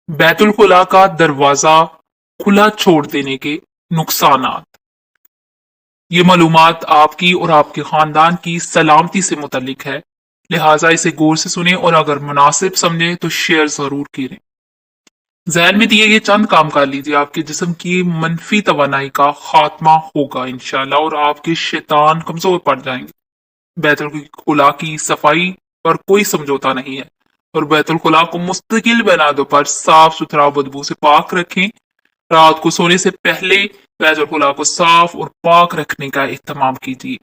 बैतुल खुला का दरवाजा खुला छोड़ देने के नुकसानात। ये मालूमात आपकी और आपके खानदान की सलामती से मुतल्लिक है, लिहाजा इसे गौर से सुने और अगर मुनासिब समझे तो शेयर जरूर करें। जहन में दिए ये चंद काम कर लीजिए, आपके जिस्म की मनफी तवानाई का खात्मा होगा इंशाल्लाह और आपके शैतान कमजोर पड़ जाएंगे। बैतुल खुला की सफाई पर कोई समझौता नहीं है और बैतुल खुला को मुस्तकिल बनादों पर साफ सुथरा बदबू से पाक रखें। रात को सोने से पहले बैतुल खुला को साफ और पाक रखने का एहतमाम कीजिए।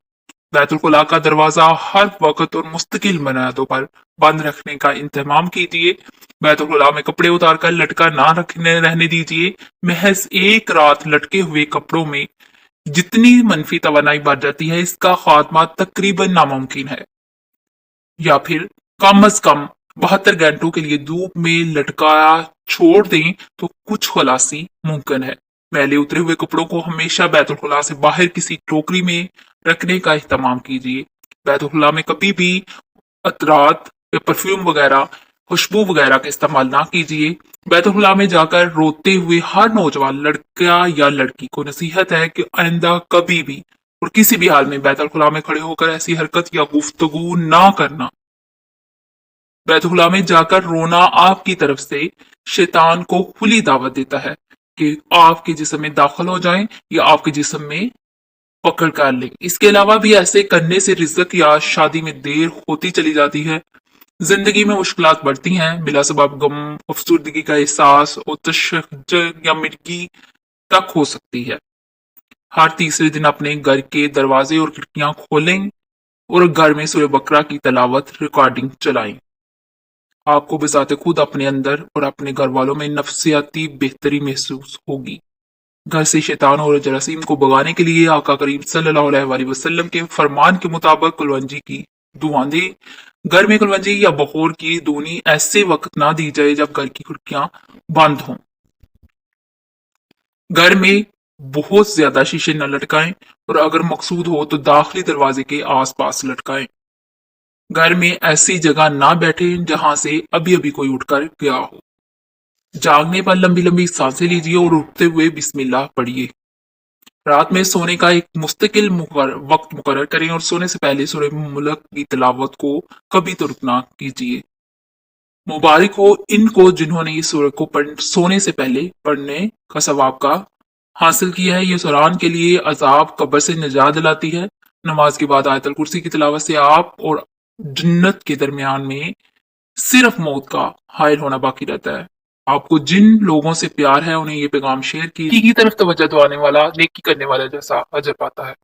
बैतुल खुला का दरवाजा हर वक्त और मुस्तकिल बुनियादों पर बंद रखने का इंतजाम कीजिए। बैतुल खुला में कपड़े उतार कर लटका ना रखने रहने दीजिए। महज एक रात लटके हुए कपड़ों में जितनी मनफी तवानाई बढ़ जाती है, इसका खात्मा तकरीबन नामुमकिन है। या फिर कम अज कम 72 घंटों के लिए धूप में लटकाया छोड़ दें तो कुछ खलासी मुमकिन है। मैले उतरे हुए कपड़ों को हमेशा बैतुल खुला से बाहर किसी टोकरी में रखने का इहतमाम कीजिए। बैतुल खुला में कभी भी अतरात या परफ्यूम वगैरह, खुशबू वगैरह का इस्तेमाल ना कीजिए। बैतुल खुला में जाकर रोते हुए हर नौजवान लड़का या लड़की को नसीहत है कि आइंदा कभी भी और किसी भी हाल में बैतुल खुला में खड़े होकर ऐसी हरकत या गुफ्तगू ना करना। बैतुल्लाह में जाकर रोना आपकी तरफ से शैतान को खुली दावत देता है कि आपके जिस्म में दाखिल हो जाएं या आपके जिस्म में पकड़ कर लें। इसके अलावा भी ऐसे करने से रिज्क या शादी में देर होती चली जाती है, जिंदगी में मुश्किलात बढ़ती हैं, बिला सबब गम, अफसुर्दगी का एहसास और तशज्जुर या मिर्गी तक हो सकती है। हर तीसरे दिन अपने घर के दरवाजे और खिड़कियां खोलें और घर में सूरह बकरा की तलावत रिकॉर्डिंग चलाएं। आपको बजाते खुद अपने अंदर और अपने घर वालों में नफसियाती बेहतरी महसूस होगी। घर से शैतान और जरासीम को भगाने के लिए आका करीम सल्लल्लाहु अलैहि वसल्लम के फरमान के मुताबिक कुलवंजी की दुआ दे। घर में कुलवंजी या बखोर की दूनी ऐसे वक्त ना दी जाए जब घर की खिड़कियां बंद हों। घर में बहुत ज्यादा शीशे न लटकाएं और अगर मकसूद हो तो दाखिली दरवाजे के आसपास लटकाएं। घर में ऐसी जगह ना बैठे जहां से अभी अभी कोई उठकर गया हो। जागने पर लंबी लंबी सांसें लीजिए और उठते हुए बिस्मिल्लाह पढ़िए। रात में सोने का एक मुस्तकिल वक्त मुकर्रर करें और सोने से पहले सूरह मुल्क की तिलावत को कभी तो रुकना कीजिए। मुबारक हो इनको जिन्होंने इस सूरह को सोने से पहले पढ़ने का सवाब का हासिल किया है। ये कुरान के लिए अजाब कब्र से निजात दिलाती है। नमाज के बाद आयतल कुर्सी की तिलावत से आप और जन्नत के दरमियान में सिर्फ मौत का हायल होना बाकी रहता है। आपको जिन लोगों से प्यार है उन्हें ये पैगाम शेयर की तरफ तवज्जो दिलाने वाला, नेकी करने वाला जैसा अजर पाता है।